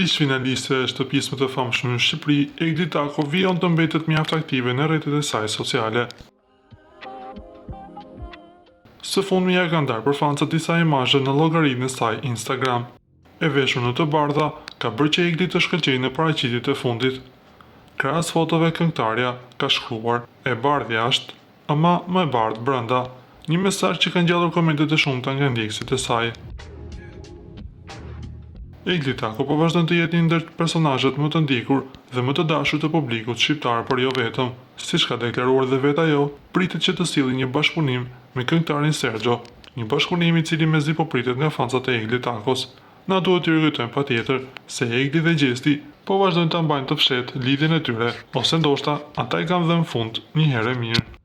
Ish finaliste e shtëpisë më të famshme në Shqipëri, Egli Tako vijon të mbetet mjaft aktive në rrjetet e saj sociale. Së fundmi ja ka ndarë për fancat disa imazhe në llogarinë e saj Instagram. E veshur në të bardha, ka bërë që Egli të shkëlqejë në paraqitjet e fundit. Krahas fotove, këngëtarja ka shkruar "e bardhë jashtë, ama më e bardhë brenda", një mesazh që ka ngjallur komente të shumta nga ndjekësit e saj. Egli Tako po vazhdon të jetë një ndër personazhet më të ndjekur dhe më të dashur të publikut shqiptar, por jo vetëm. Siç ka deklaruar dhe vetë ajo, pritet që të sillë një bashkëpunim me këngëtarin Sergjo, një bashkëpunim i cili mezi po pritet nga fancat e Egli Takos. Na duhet të rikujtojmë patjetër se Egli dhe Gjesti po vazhdojnë ta mbajnë të fshehtë lidhjen e tyre, ose ndoshta ata i kanë dhënë fund një herë e mirë.